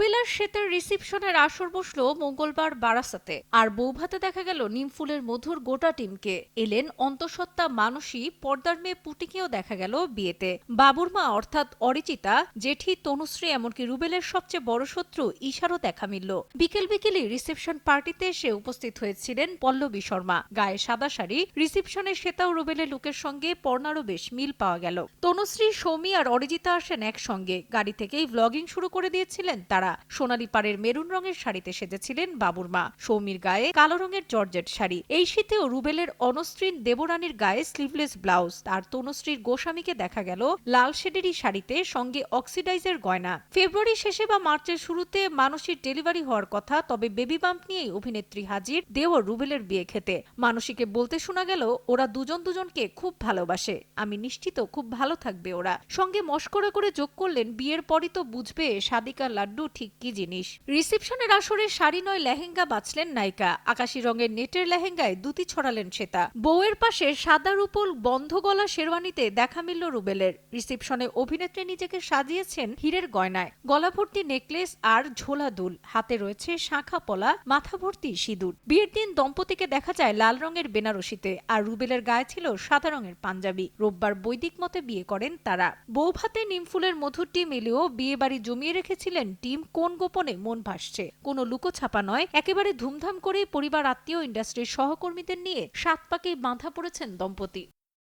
রুবেলার শ্বেতার রিসিপশনের আসর বসলো মঙ্গলবার বারাসাতে। আর বৌভাতে দেখা গেল নিমফুলের মধুর গোটা টিমকে। এলেন অন্তঃসত্ত্বা মানসী, পর্দার মেয়ে পুটিকেও দেখা গেল বিয়েতে। বাবুর মা অর্থাৎ অরিচিতা, জেঠি তনুশ্রী, এমনকি রুবেলের সবচেয়ে বড় শত্রু ঈশারও দেখা মিলল। বিকেল বিকেলই রিসেপশন পার্টিতে এসে উপস্থিত হয়েছিলেন পল্লবী শর্মা। গায়ে সাদা শাড়ি, রিসিপশনে শ্বেতা ও রুবেলের লুকের সঙ্গে পর্ণারও বেশ মিল পাওয়া গেল। তনুশ্রী, সৌমি আর অরিজিতা আসেন একসঙ্গে। গাড়ি থেকেই ভ্লগিং শুরু করে দিয়েছিলেন তারা। সোনালী পাড়ের মেরুন রঙের শাড়িতে সেজেছিলেন বাবুর মা, সৌমির গায়ে কালো রঙের জর্জেট শাড়ি। এই শীতেও রুবেলের অনস্ত্রীন দেবরানীর গায়ে স্লিভলেস ব্লাউজ, আর তনুশ্রীর গোস্বামীকে দেখা গেল লাল শেডেরই শাড়িতে, সঙ্গে অক্সিডাইজের গয়না। ফেব্রুয়ারি শেষে বা মার্চের শুরুতে মানসীর ডেলিভারি হওয়ার কথা, তবে বেবি বাম্প নিয়েই অভিনেত্রী হাজির দেওর রুবেলের বিয়ে খেতে। মানসীকে বলতে শোনা গেল, ওরা দুজন দুজনকে খুব ভালোবাসে, আমি নিশ্চিত খুব ভালো থাকবে ওরা। সঙ্গে মশকরা করে যোগ করলেন, বিয়ের পরই তো বুঝবে সাদিকা লাড্ডু ঠিক কি জিনিস। রিসেপশনের আসরে শাড়ি নয় লেহেঙ্গা বাছলেন নায়িকা। আকাশি রঙের নেটের লেহেঙ্গায় দুতি ছড়ালেন শ্বেতা। বউয়ের পাশে সাদা রূপল বন্ধ গলা শেরওয়ানিতে দেখা মিলল রুবেলের। রিসেপশনে অভিনেত্রী নিজেকে সাজিয়েছেন হীরের গয়নায়, গলা ভর্তি নেকলেস আর ঝোলা দুল, হাতে রয়েছে শাঁখা পলা, মাথা ভর্তি সিঁদুর। বিয়ের দিন দম্পতিকে দেখা যায় লাল রঙের বেনারসিতে, আর রুবেলের গায়ে ছিল সাদা রঙের পাঞ্জাবি। রোববার বৈদিক মতে বিয়ে করেন তারা। বৌভাতে নিমফুলের মধুর টিম এলেও বিয়ে বাড়ি জমিয়ে রেখেছিলেন টিম। কোন গোপনে মন ভাসছে, কোনো লুকোছাপা নয়, একেবারে ধুমধাম করে পরিবার, আত্মীয়, ইন্ডাস্ট্রির সহকর্মীদের নিয়ে 7 পাকেই বাঁধা পড়েছেন দম্পতি।